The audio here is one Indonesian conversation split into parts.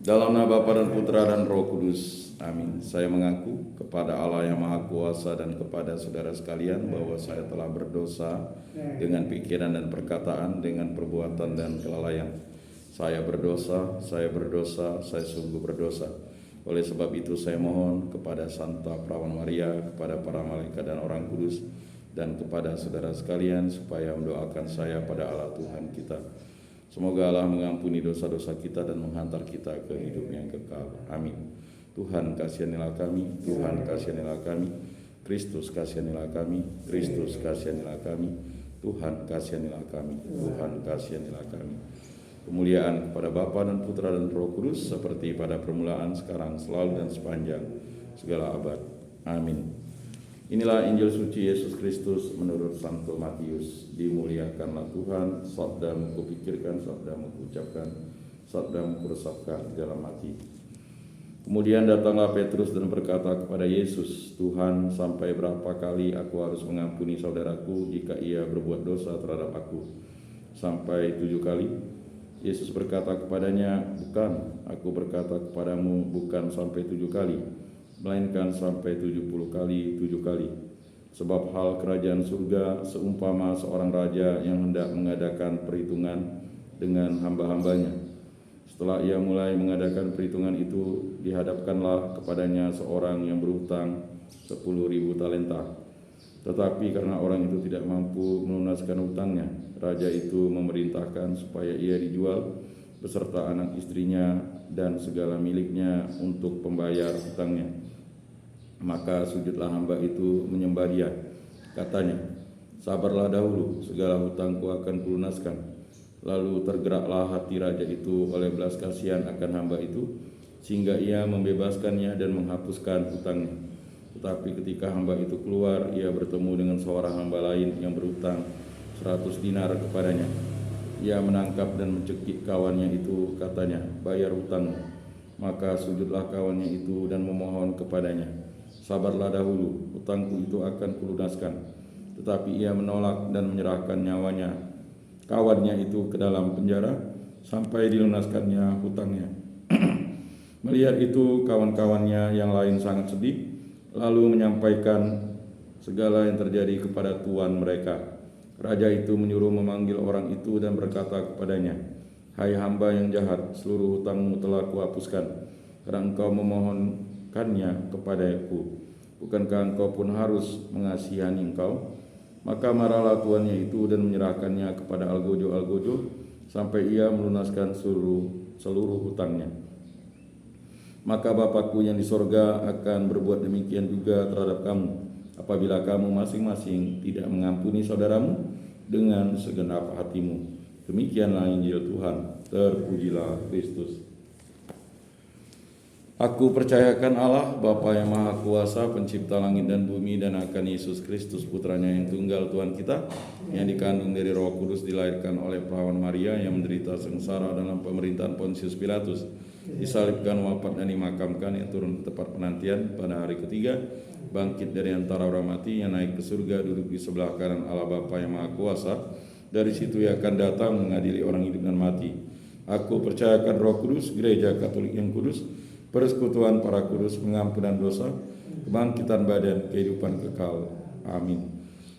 Dalam nama Bapa dan Putra dan Roh Kudus. Amin. Saya mengaku kepada Allah yang Maha Kuasa dan kepada saudara sekalian bahwa saya telah berdosa dengan pikiran dan perkataan, dengan perbuatan dan kelalaian. Saya berdosa, saya sungguh berdosa. Oleh sebab itu saya mohon kepada Santa Perawan Maria, kepada para malaikat dan orang kudus, dan kepada saudara sekalian supaya mendoakan saya pada Allah Tuhan kita. Semoga Allah mengampuni dosa-dosa kita dan menghantar kita ke hidup yang kekal. Amin. Tuhan kasihanilah kami, Tuhan kasihanilah kami, Kristus kasihanilah kami, Kristus kasihanilah kami, Tuhan kasihanilah kami, Tuhan kasihanilah kami. Kemuliaan kepada Bapa dan Putra dan Roh Kudus seperti pada permulaan, sekarang, selalu dan sepanjang segala abad. Amin. Inilah Injil suci Yesus Kristus menurut Santo Matius. Dimuliakanlah Tuhan, sabdamu kupikirkan, sabdamu kuucapkan, sabdamu kuresapkan di dalam hati. Kemudian datanglah Petrus dan berkata kepada Yesus, Tuhan, sampai berapa kali aku harus mengampuni saudaraku jika ia berbuat dosa terhadap aku? Sampai 7 kali? Yesus berkata kepadanya, bukan, aku berkata kepadamu, bukan sampai 7 kali, melainkan sampai 70 kali 7 kali. Sebab hal kerajaan surga seumpama seorang raja yang hendak mengadakan perhitungan dengan hamba-hambanya. Setelah ia mulai mengadakan perhitungan itu, dihadapkanlah kepadanya seorang yang berhutang 10.000 talenta. Tetapi karena orang itu tidak mampu melunaskan hutangnya, raja itu memerintahkan supaya ia dijual beserta anak istrinya dan segala miliknya untuk pembayar hutangnya. Maka sujudlah hamba itu menyembah dia. Katanya, sabarlah dahulu, segala hutangku akan kulunaskan. Lalu tergeraklah hati raja itu oleh belas kasihan akan hamba itu, sehingga ia membebaskannya dan menghapuskan hutangnya. Tetapi ketika hamba itu keluar, ia bertemu dengan seorang hamba lain yang berhutang 100 dinar kepadanya. Ia menangkap dan mencekik kawannya itu, katanya, bayar hutangmu. Maka sujudlah kawannya itu dan memohon kepadanya, sabarlah dahulu, hutangku itu akan kulunaskan. Tetapi ia menolak dan menyerahkan nyawanya, kawannya itu, ke dalam penjara sampai dilunaskannya hutangnya. Melihat itu, kawan-kawannya yang lain sangat sedih, lalu menyampaikan segala yang terjadi kepada tuan mereka. Raja itu menyuruh memanggil orang itu dan berkata kepadanya, hai hamba yang jahat, seluruh hutangmu telah kuhapuskan, karena engkau memohonkannya kepadaku. Bukankah engkau pun harus mengasihani engkau? Maka marahlah tuannya itu dan menyerahkannya kepada algojo-algojo sampai ia melunaskan seluruh hutangnya. Maka Bapakku yang di sorga akan berbuat demikian juga terhadap kamu, apabila kamu masing-masing tidak mengampuni saudaramu dengan segenap hatimu. Demikianlah Injil Tuhan. Terpujilah Kristus. Aku percayakan Allah, Bapa yang Maha Kuasa, pencipta langit dan bumi, dan akan Yesus Kristus, putranya yang tunggal Tuhan kita, yang dikandung dari Roh Kudus, dilahirkan oleh Perawan Maria, yang menderita sengsara dalam pemerintahan Pontius Pilatus, disalibkan, wafat dan dimakamkan, yang turun ke tempat penantian pada hari ketiga, bangkit dari antara orang mati, yang naik ke surga, duduk di sebelah kanan Allah Bapa yang Maha Kuasa. Dari situ ia akan datang mengadili orang hidup dan mati. Aku percayakan Roh Kudus, gereja Katolik yang kudus, persekutuan para kudus, pengampunan dosa, kebangkitan badan, kehidupan kekal. Amin.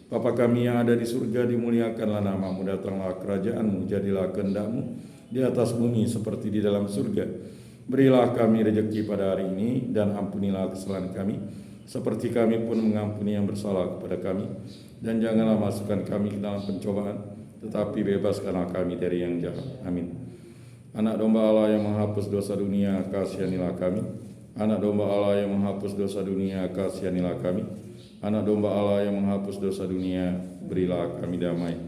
Bapa kami yang ada di surga, dimuliakanlah namamu, datanglah kerajaanmu, jadilah kehendakmu di atas bumi seperti di dalam surga. Berilah kami rejeki pada hari ini, dan ampunilah kesalahan kami, seperti kami pun mengampuni yang bersalah kepada kami. Dan janganlah masukkan kami ke dalam pencobaan, tetapi bebaskanlah kami dari yang jahat. Amin. Anak domba Allah yang menghapus dosa dunia, kasihanilah kami. Anak domba Allah yang menghapus dosa dunia, kasihanilah kami. Anak domba Allah yang menghapus dosa dunia, berilah kami damai.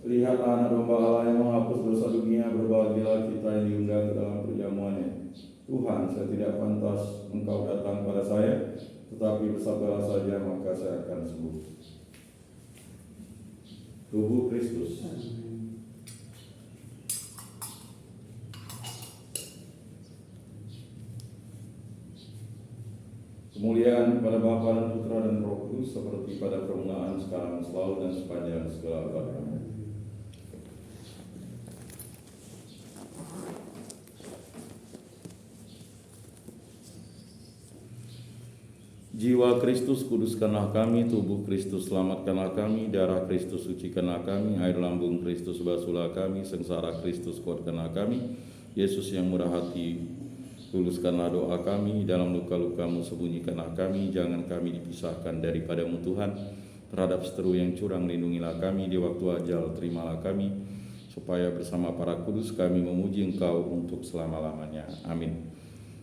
Lihatlah anak domba Allah yang menghapus dosa dunia, berbahagialah kita yang diundang ke dalam perjamuannya. Tuhan, saya tidak pantas engkau datang pada saya, tetapi bersabdalah saja, maka saya akan sembuh. Tubuh Kristus. Kemuliaan kepada Bapa dan Putra dan Roh Kudus seperti pada permulaan, sekarang, selalu, dan sepanjang segala abad. Amin. Jiwa Kristus kuduskanlah kami, tubuh Kristus selamatkanlah kami, darah Kristus sucikanlah kami, air lambung Kristus basuhlah kami, sengsara Kristus kuatkanlah kami. Yesus yang murah hati, tuluskanlah doa kami, dalam luka-lukamu sembunyikanlah kami, jangan kami dipisahkan daripadamu Tuhan. Terhadap seteru yang curang lindungilah kami, di waktu ajal terimalah kami, supaya bersama para kudus kami memuji Engkau untuk selama-lamanya. Amin.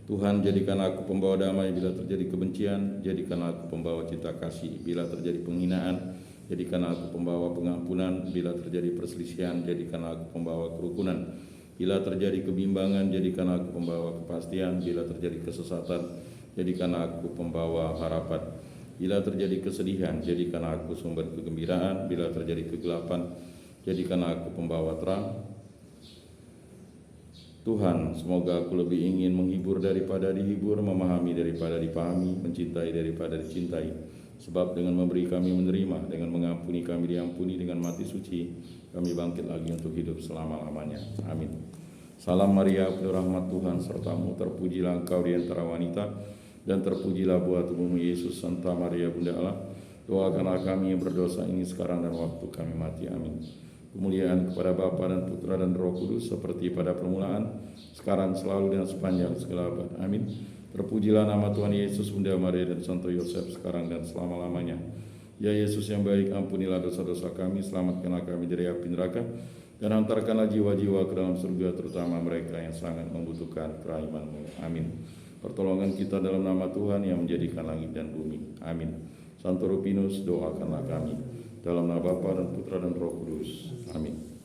Tuhan, jadikanlah aku pembawa damai bila terjadi kebencian, jadikanlah aku pembawa cita kasih bila terjadi penghinaan, jadikanlah aku pembawa pengampunan bila terjadi perselisihan, jadikanlah aku pembawa kerukunan. Bila terjadi kebimbangan, jadikanlah aku pembawa kepastian. Bila terjadi kesesatan, jadikanlah aku pembawa harapan. Bila terjadi kesedihan, jadikanlah aku sumber kegembiraan. Bila terjadi kegelapan, jadikanlah aku pembawa terang. Tuhan, semoga aku lebih ingin menghibur daripada dihibur, memahami daripada dipahami, mencintai daripada dicintai. Sebab dengan memberi kami menerima, dengan mengampuni kami diampuni, dengan mati suci kami bangkit lagi untuk hidup selama-lamanya. Amin. Salam Maria, penuh rahmat Tuhan sertamu, terpujilah engkau di antara wanita, dan terpujilah buah tubuhmu Yesus. Santa Maria Bunda Allah, doakanlah kami yang berdosa ini sekarang dan waktu kami mati. Amin. Kemuliaan kepada Bapa dan Putra dan Roh Kudus seperti pada permulaan, sekarang, selalu, dan sepanjang segala abad. Amin. Terpujilah nama Tuhan Yesus, Bunda Maria dan Santo Yosef sekarang dan selama-lamanya. Ya Yesus yang baik, ampunilah dosa-dosa kami, selamatkanlah kami dari api neraka, dan hantarkanlah jiwa-jiwa ke dalam surga, terutama mereka yang sangat membutuhkan kerahiman-Mu. Amin. Pertolongan kita dalam nama Tuhan yang menjadikan langit dan bumi. Amin. Santo Rupinus, doakanlah kami. Dalam nama Bapa dan Putra dan Roh Kudus. Amin.